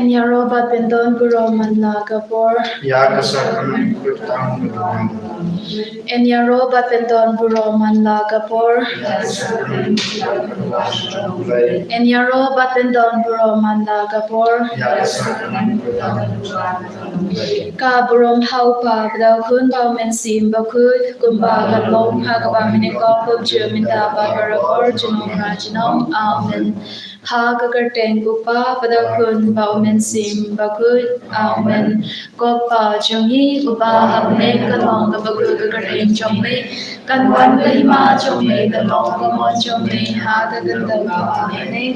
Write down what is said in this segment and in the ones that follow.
En yaroba pendon buroman la gabor. En yaroba pendon buroman la gabor. En yaroba pendon buroman la gabor. Ka burom haupa bdau kun bau men sim bau kut kumba gat long ha ka ba mine ko ko jumin da ba barabor junom rajinom amen. Ha ka kerteng upa bdau kun bau men sim bau kut amen. Ko pa jongi upa hapne ka long ka bau kut ka kerteng jongme kan wan ka hima jongme ka long ka mon jongme ha ka ganda pa ne.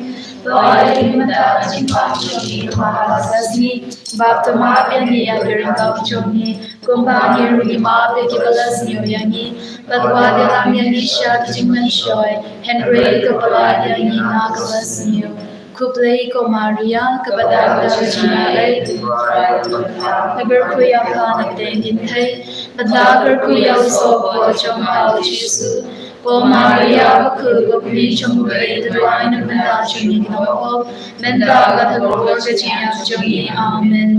Lord, mata jingpa jongi mahasasni baptoma yani abirin kau jongi kumbani rugi ma be kibalas nyoyangi badwa de lam yani shat jingman shoy Henry kapala yani na kabas nyo kuplay ko Maria kabadagda jinalay nagar kuya pa nagdengin thay badlagar kuya usopo jong hao jisu ko Maria baku gopni jong bay dadway na manda jongi ginawa menda gatagor ka jiyak jongi amen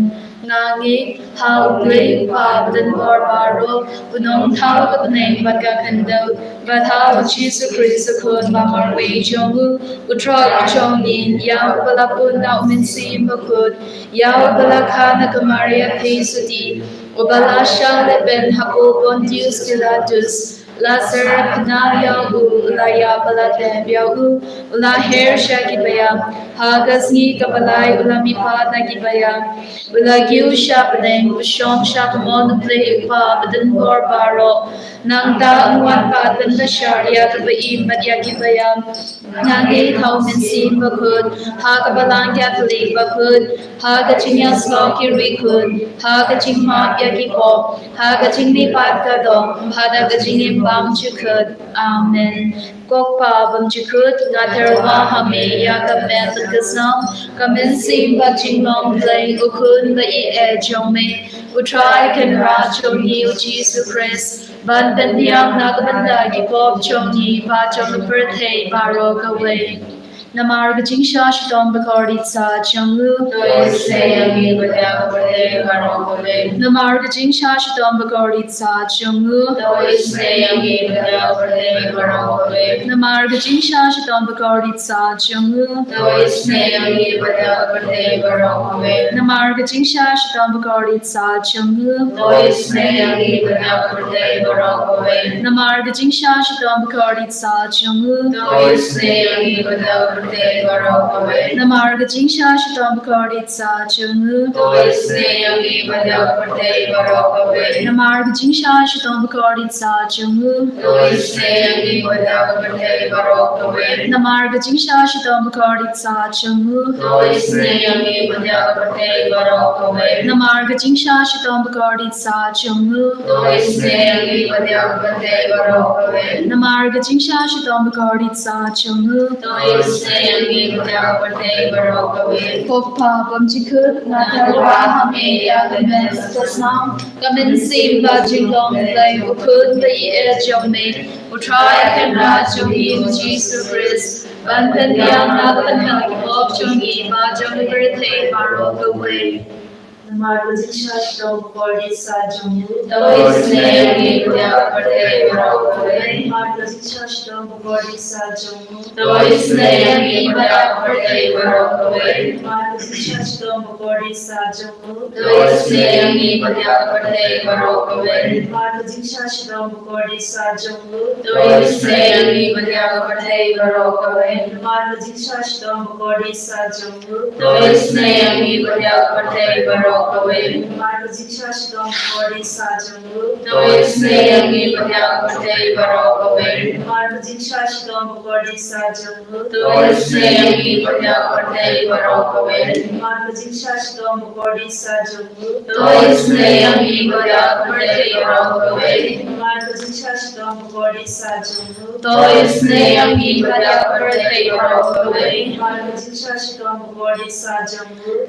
Nagi hau play pabdan barbaro punong tau kapneng baka kando batau Jesus Christ kun bamar way jongu utrog jongin yau balapun na uminsim bakud yau balakana kamaria pesuti ubala shale ben hapo Pontius Pilatus Lazar Panaria Ulaya Balatem Yau Ula Her Shakibaya Hagasni Kabalai Ulami Pada Gibaya Ula Giu Shapadeng Ushong Shakamon Play Upa Badan Baro Nangda Angwan Patan Basharia Kabai Madya Gibaya Nangi Tau Minsin Bakud Hagabalang Catholic Bakud Hagachinya Sloki Rikud Hagaching Hop Yakipo Hagaching Nipat Kadong Hadagaching Bam Chukut Amen Kokpa Bam Chukut Naterwa Hame Yakaben Kasam Kaminsim Baching Long Play Ukun Bai E Jome Utrai Ken Rachoni Jesus Christ Ban Ben Biang Nagabanda Gipop Choni Pa Chong Birthday Barok Away Namarga Jingsha Shidom Bakardi Sa Changlu Namarga Jingsha Shidom Bakardi Sa Changlu Namarga Jingsha Shidom Bakardi Sa Changlu Namarga Jingsha Shidom Bakardi Sa Changlu Namarga Jingsha Shidom Bakardi Sa Changlu Namarga Jingsha Shidom Bakardi Sa Changlu Namarga Jingsha Shidom Bakardi Sa Changlu Namarga Jingsha Shidom Bakardi Sa Changlu Namarga Jingsha Shidom Bakardi Sa Changlu Namarga Jingsha Shidom Bakardi Sa Changlu Kokpa Bamjikut Natarwa Hame Yakamen Kasnam Kamin Simba Jinglong Play Ukud the Edge of Me Utrai Kenra Jogi Jesus Christ Bantan Yang Nagapan Bob Jongi Ba Jongi Birthday Barok Away Namarga Jingsha Shidom Bakardi Sa Changlu Namarga Jingsha Shidom Bakardi Sa Changlu Namarga Jingsha Shidom Bakardi Sa Changlu Namarga Jingsha Shidom Bakardi Sa Changlu Namarga Jingsha Shidom Bakardi Sa Changlu Namarga Jingsha Shidom Bakardi Sa Changlu Namarga Jingsha Shidom Bakardi Sa Changlu Namarga Jingsha Shidom Bakardi Sa Changlu Namarga Jingsha Shidom Bakardi Sa Changlu Namarga Jingsha Shidom Bakardi Sa Changlu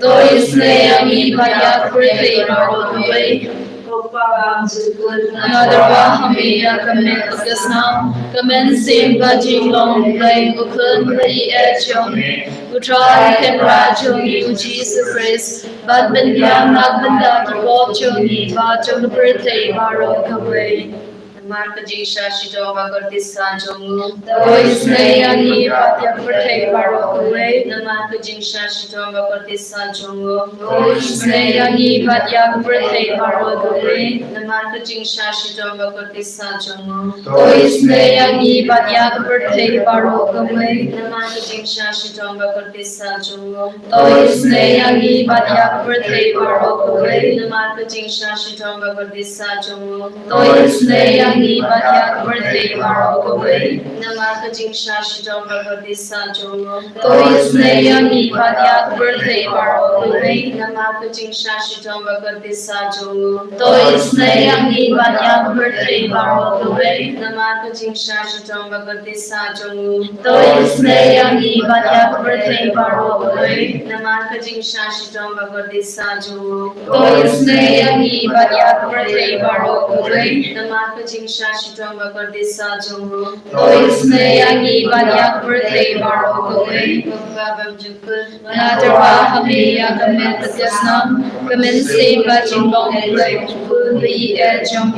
Nadarwa Hamia Kamen Pagasnam Kamen Sim Bajing Long Play Ukun Play Echong Utrai Ken Rajongi Jesus Christ Bad Ben Yang Nagbanda Kipop Chongi Bajong the birthday Baro Kaway Marka Jingsha Shidova Gordisa Jongu. Toisnei Angi Patyak birthday Baro Kaway Marka Jingsha Shidova Gordisa Jongu. Toisnei Angi Patyak birthday Baro Kaway Marka Jingsha Shidova Gordisa Jongu. Toisnei Angi Patyak birthday Baro Kaway Marka Jingsha Shidova Gordisa Jongu. Toisnei Angi Patyak birthday Baro Kaway Marka Jingsha Shidova Gordisa Jongu. Toisnei Angi Patyak birthday Baro Kaway Marka Jingsha Shidova Gordisa Jongu. Toisnei Angi Patyak birthday Baro Kaway Marka Jingsha Shidova Gordisa Jongu. Toisnei Angi Patyak birthday Baro Kaway Marka Jingsha Shidova Gordisa Jongu. Toisnei Angi Patyak birthday Baro Kaway Marka Jingsha Shidova Gordisa Jongu. Toisnei Angi Patyak birthday Baro Kaway Marka Jingsha Shidova Gordisa Jongu. Toisnei Angi Patyak birthday Baro Kaway Babam Jukul. Nadarwa Hamia Kamen Pagasnam Kamen Sim Bajing Long Play Ukun Play Echong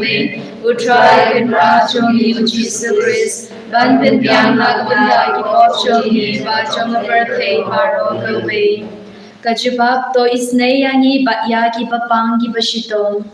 Utrai Ken Rajongi Jesus Christ Ban Ben Yang Nagbanda Kipop Chongi Bajong the birthday Baro Kaway Kajubab Toisnei Angi Batyaki Papangi Bashitong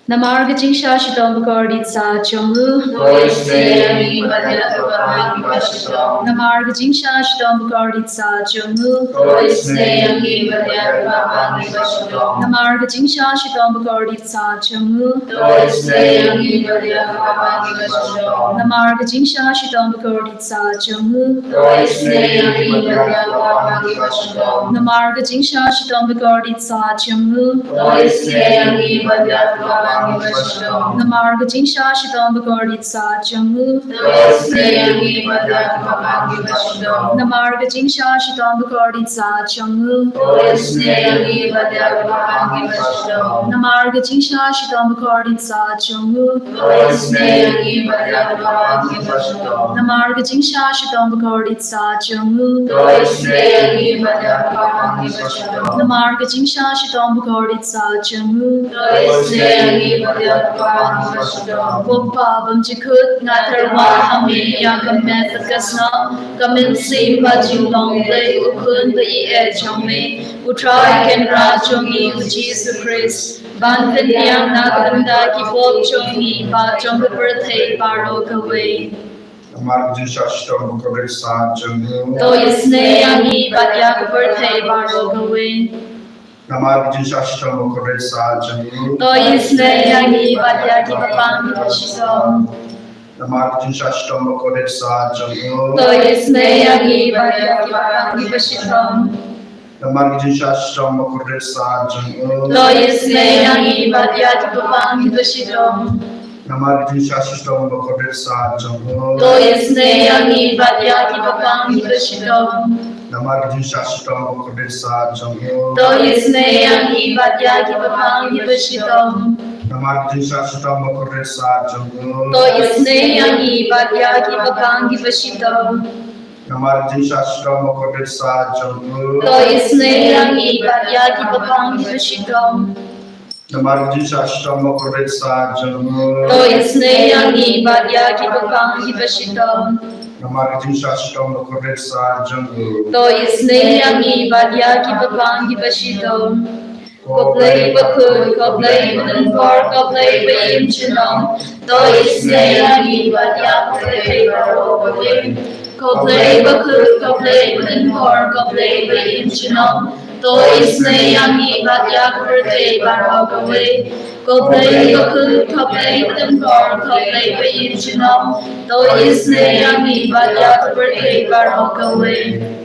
Namarga Jingsha Shidom Bakordit Sa Chongu Toisnei Angi Patyak Papangi Bashitong. Namarga Jingsha Shidom Bakordit Sa Chongu Toisnei Angi Patyak Papangi Bashitong. Namarga Jingsha Shidom Bakordit Sa Chongu Toisnei Angi Patyak Papangi Bashitong. Namarga Jingsha Shidom Bakordit Sa Chongu Toisnei Angi Patyak Papangi Bashitong. Namarga Jingsha Shidom Bakordit Sa Chongu Toisnei Angi Patyak Papangi Bashitong. Namarga Jingsha Shidom Bakordit Sa Chongu Toisnei Angi Patyak Papangi Bashitong. Namarga Jingsha Shidom Bakordit Sa Chongu Toisnei Angi Patyak Papangi Bashitong. Namarga Jingsha Shidom Bakordit Sa Chongu Toisnei Angi Patyak Papangi Bashitong. Namarga Jingsha Shidom Bakordit Sa Chongu Toisnei Angi Patyak Papangi Bashitong. Namarga Jingsha Shidom Bakordit Sa Chongu Toisnei Angi Patyak Papangi Bashitong. Bopabam Chikut Natarwa Hami Yakamet Kasna Kamin Sim Bajing Long Play Ukun Play Echong Utrai Ken Rajongi Jesus Christ Ban Ben Yang Nagbanda Kipop Chongi Bajong the birthday Baro Kaway Marka Jingsha Shidom Bakordit Sa Chongu. Toisnei Angi Patyak birthday Baro Kaway Marka Jingsha Shidom Bakordit Sa Chongu. Toisnei Angi Patyak Papangi Bashitong Marka Jingsha Shidom Bakordit Sa Chongu. Toisnei Angi Patyak Papangi Bashitong Marka Jingsha Shidom Bakordit Sa Chongu. Toisnei Angi Patyak Papangi Bashitong Marka Jingsha Shidom Bakordit Sa Chongu. Toisnei Angi Patyak Papangi Bashitong Marka Jingsha Shidom Bakordit Sa Chongu. Toisnei Angi Patyak Papangi Bashitong Marka Jingsha Shidom Bakordit Sa Chongu. Toisnei Angi Patyak Papangi Bashitong Marka Jingsha Shidom Bakordit Sa Chongu. Toisnei Angi Patyak Papangi Bashitong Marka Jingsha Shidom Bakordit Sa Chongu. Toisnei Angi Patyak Papangi Bashitong Marka Jingsha Shidom Bakordit Sa Chongu. Toisnei Angi Patyak Papangi Bashitong Koplay Bakun Koplay Badanpor Koplay Bayim Chinong Toisnei Angi Patyak birthday Baro Kaway Koplay Bakun Koplay Badanpor Koplay Bayim Chinong Toisnei Angi Patyak birthday Baro Kaway Koplay Bakun Koplay Badanpor Koplay Bayim Chinong Toisnei Angi Patyak birthday Baro Kaway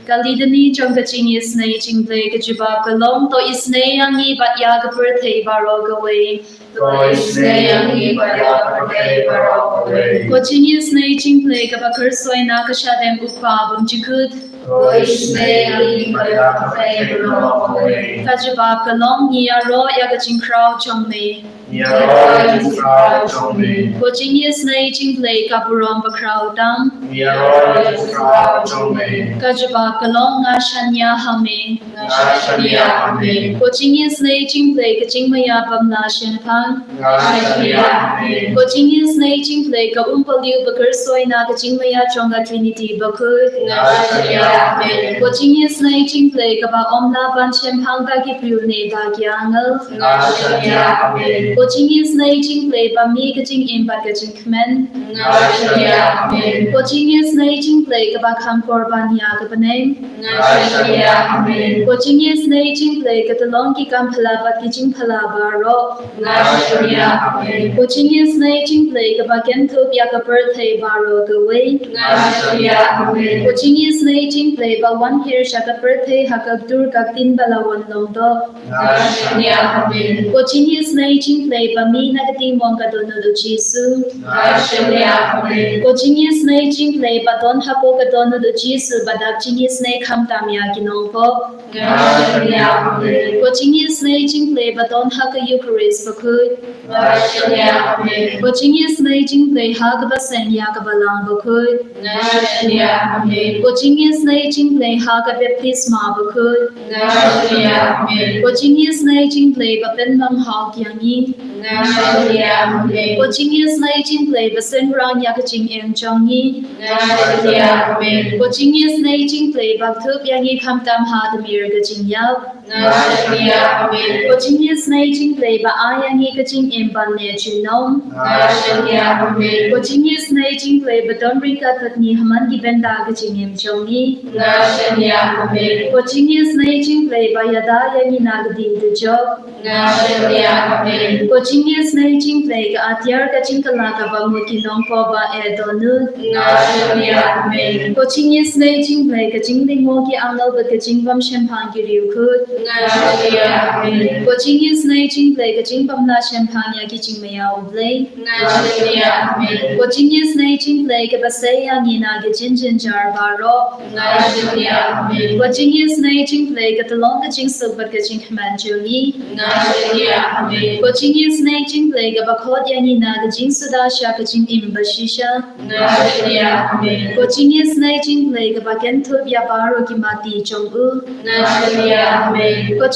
Kalidani Jongka Jingisynei Jingplay Kajubab Kalong Toisnei Angi Patyak birthday Baro Kaway Toisnei Angi Patyak birthday Baro Kaway. Ko Jingisynei Jingplay Kapakar Soina Kashadem Upabam Jikut Toisnei Angi Patyak birthday Baro Kaway. Kajubab Kalong Niya Ro Yakachin Crow Chongmei Nia Roy Jing Krau Chong Me, Ko Jingisynei Jinglei Kaburom Bakrau Dam, Nia Roy Jing Krau Chong Me, Kajaba Kalong Nga Shanya Hame, Ngashania Ame, Ko Jingisynei Jinglei Kajingmaya Bamla Shenpan, Ngashania Ame, Ko Jingisynei Jinglei Kabumpaliu Bakar Soina Kajingmaya Chonga Trinity Bakur, Ngashania Ame, Ko Jingisynei Jinglei Kaba Omla Ban Shempang Dagi Pryune Dagyangal, Ngashania Ame, Ko Jingisynei Jinglei Bami Kajing Imba Kajing Kmen, Ngashania Ame, Ko Jingisynei Jinglei Kaba Kampor Banya Kabanem, Ngashania Ame, Ko Jingisynei Jinglei Katalongi Kamphylla Bat Kijing Phala Baro, Ngashania Ame, Ko Jingisynei Jinglei Kaba Gentop Yaka Birthday Baro Gaway, Ngashania Ame, Ko Jingisynei Jinglei Ba Wan Hir Shaka Birthday Haka Dur Kaktin Balawan Longdo, Ngashania Ame, Ko Jingisynei Jinglei Ba Mi Nagati Monga Dono Do Jisu, Ngashania Ame, Ko Jingisynei Jinglei Ba Don Hapo Ka Dono Do Jisu Badak Jingisynei Kamtam Yakinongpo, Ngashania Ame, Ko Jingisynei Jinglei Ba Don Haka Eucharist Bakut, Ngashania Ame, Ko Jingisynei Jinglei Haka Ba Sen Yakaba Lang Bakut, Ngashania Ame, Ko Jingisynei Jinglei Haka Baptisma Bakut, Ngashania Ame, Ko Jingisynei Jinglei Ba Ben Mang Hao Kyangi, Ngashania Ame, Ko Jingisynei Jinglei Ba Sen Rang Yaka Jing Em Chongi, Ngashania Ame, Ko Jingisynei Jinglei Ba Thup Yangi Kamtam Ha Damir Ga Jing Yap, Ngashania Ame, Ko Jingisynei Jinglei Ba Ayangi Ka Jing Em Ban Ne Chunom, Ngashania Ame, Ko Jingisynei Jinglei Ba Don Rika Tatni Haman Gi Benda Ga Jing Em Chongi, Ngashania Ame, Ko Jingisynei Jinglei Ba Yada Yangi Nagadi De Job, Ngashania Ame, Ko Jingisynei Jinglei Ka Atyar Ka Jingkala Ka Ba Muti Nongpo Ba Edonu, Ngashania Ame, Ko Jingisynei Jinglei Ka Jingling Mo Ki Angal Ba Ka Jingbam Shempang Ki Riu Kut, Ngashania Ame, Ko Jingisynei Jinglei Ka Jingbam La Shempang Ya Ki Jingmaya Ublei, Ngashania Ame, Ko Jingisynei Jinglei Ka Ba Say Yangi Na Ka Jinjin Jar Baro, Ngashania Ame, Ko Jingisynei Jinglei Ka Talong Ka Jing Sub Ba Ka Jing Khman Juni, Ngashania Ame, Ko Jingisynei Jinglei Ka Ba Khot Yangi Na Ka Jing Suda Sha Ka Jing Im Ba Shisha, Ngashania Ame, Ko Jingisynei Jinglei Ka Ba Gentop Ya Baro Ki Mati Chong U, Ngashania Ame, Ko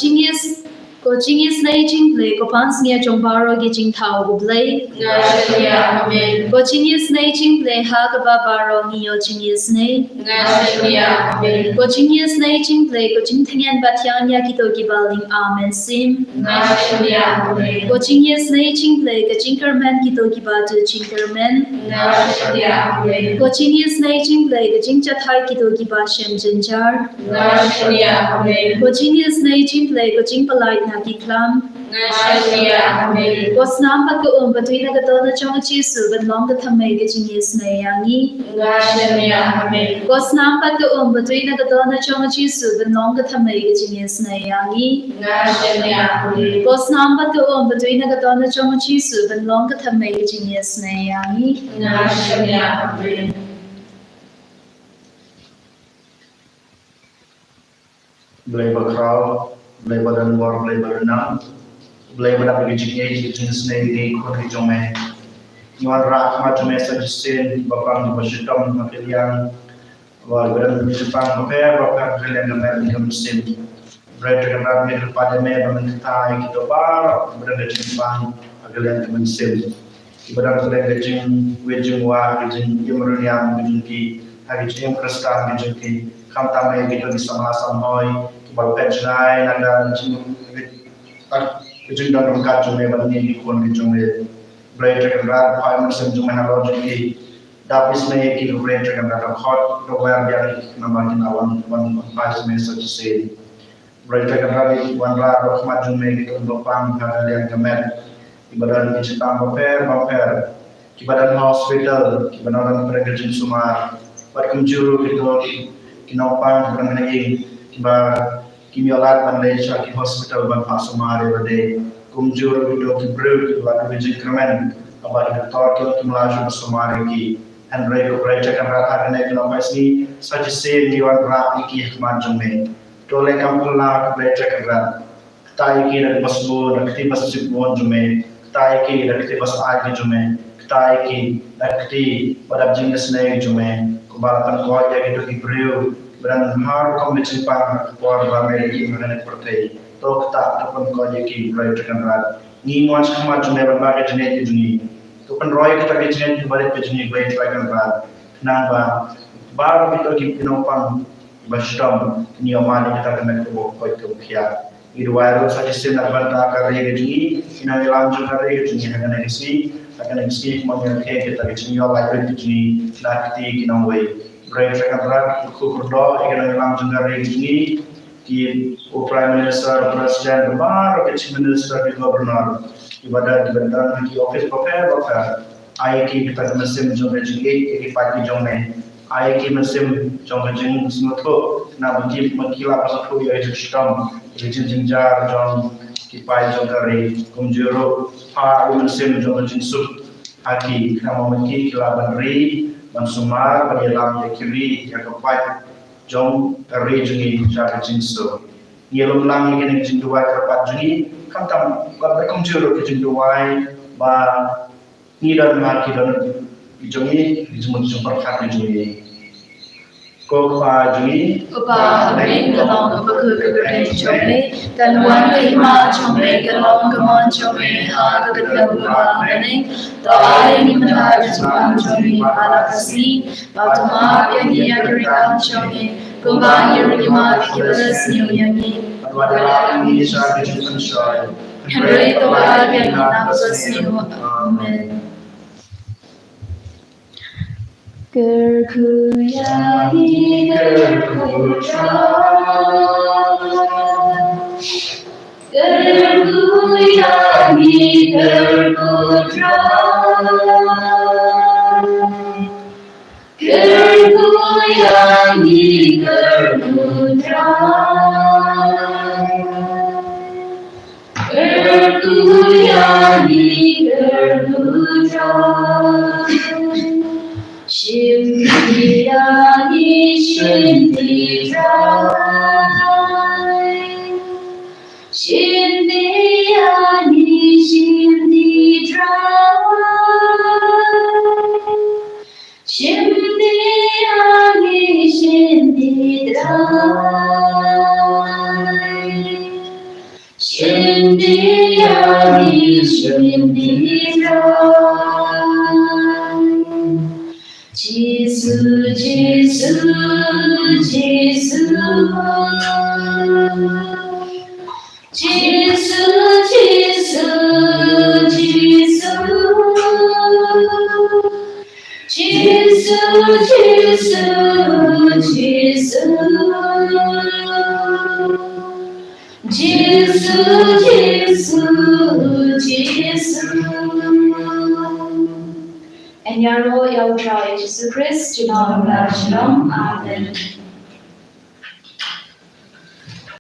Jingisynei Jinglei Ko Pans Nia Chong Baro Ki Jing Tao Ublei, Ngashania Ame, Ko Jingisynei Jinglei Ha Ka Ba Baro Nio Jingisynei, Ngashania Ame, Ko Jingisynei Jinglei Ko Jing Tengen Ba Tian Ya Ki To Ki Ba Ling Amen Sim, Ngashania Ame, Ko Jingisynei Jinglei Ka Jinkerman Ki To Ki Ba Tu Jinkerman, Ngashania Ame, Ko Jingisynei Jinglei Ka Jing Chathai Ki To Ki Ba Shem Jinjar, Ngashania Ame, Ko Jingisynei Jinglei Ko Jing Palai Na Ki Klam, Ngashania Ame, Ko Snam Ba Ka Batui Na Ka To Na Chong Chi Su Ban Long Ka Thamei Ka Jingisynei Yangi, Ngashania Ame, Ko Snam Ba Ka Batui Na Ka To Na Chong Chi Su Ban Long Ka Thamei Ka Jingisynei Yangi, Ngashania Ame, Ko Snam Ba Ka Batui Na Ka To Na Chong Chi Su Ban Long Ka Thamei Ka Jingisynei Yangi, Ngashania Ame, Blai bakrau, blai badan war, blai badan blai badan bagi Jingisynei di kota Jome. Nyuan rak macam sajisin bapang di basitam makilian, wal badan di Jepang bapar kalian gambar di musim. Blai terkenal di pada me pemerintah kita bar badan di Jepang kalian di musim. Badan kalian di wajib war di Yemruniam di hari Jim Kristan di Kamtamai kita di sama-sama hoi baru pensionai nada kecil dan rongkat cuma bagi di kon cuma belajar kerja pai macam cuma nak lagi tapi sebenarnya kita belajar kerja hot program yang nama kita wan pai semester sih belajar kerja di wan rara rahmat cuma kita lopang hal yang kemet ibadah di Jepang bumper ibadah hospital ibadah pekerjaan sumar berkunjung itu kinopang bukan lagi kiba kimiolat Malaysia ki hospital ban pasumare bade kumjur video ki brew la ki kremen abad doktor ki kimlaju pasumare ki Andre ko brecha kan rata ne ki nopasi such say diwan ra ki hikman jume tole Kamphylla ka brecha kan rat tai ki na masbu na ki masjid bon jume ktai ki rakti bas agi jume ktai ki rakti pada jingisynei jume kubalakan ko ya gitu ki breu beran har komisi pang por ba me ki ngane portei tok ta tapon ko ya ki breu tekan rat ni ngons khama jume ba ke jene ki juni tupan roy kita ke jene ki bare ke juni breu tekan rat nang ba bar bitor ki pinopang bastam ni amani kita kena ko ko khia Irwairu saja sinar banta karya gini, ina lanjut karya gini akan eksi kemudian kita gini awal gini nanti kita mulai berarti kan kukurdo akan lanjut karya gini di Prime Minister, Presiden, baru ke Minister, di Gubernur, ibadah di bentan di office proper, ayaki kita mesin jom gini, iki pagi jomnya, ayaki mesin jom gini semua tu, na mengkilap pasal ya itu sistem. Jinjar jong kipai jong kari kumjuro pa umensim jong jinsuk aki nama meki kilaban ri mansumar penyelam yakiri yakapai jong kari jungi jara jinsu yelum lang ini jinduai kerpat jungi kan tam kabai kumjuro ke jinduai ba nidan maki dan jungi jumut jumperkat jungi Kopa jungi Upa haming kalong upakuguguray chome, tanwan kahima chome, kalong kamon chome, hagagadaw upahaning, tawarin ni matar chumang chome, palakasi, patuma piyangi agirikang chome, kumbang yurigima vikilas niyuyangi. Wadala ni sa bijukan shay. Henry tawag ang inapas niyo. Amen. Gerkuyani gerkutra Gerkuyani gerkutra Gerkuyani gerkutra Gerkuyani gerkutra Shimdiyani shimdirai Shimdiyani shimdirai Shimdiyani shimdirai Shimdiyani shimdirai Jesus, Jesus, Jesus, Jesus, Jesus, Jesus, Jesus, Jesus. En jag rår jag och drar Jesus Krist, i namn av Shalom. Amen.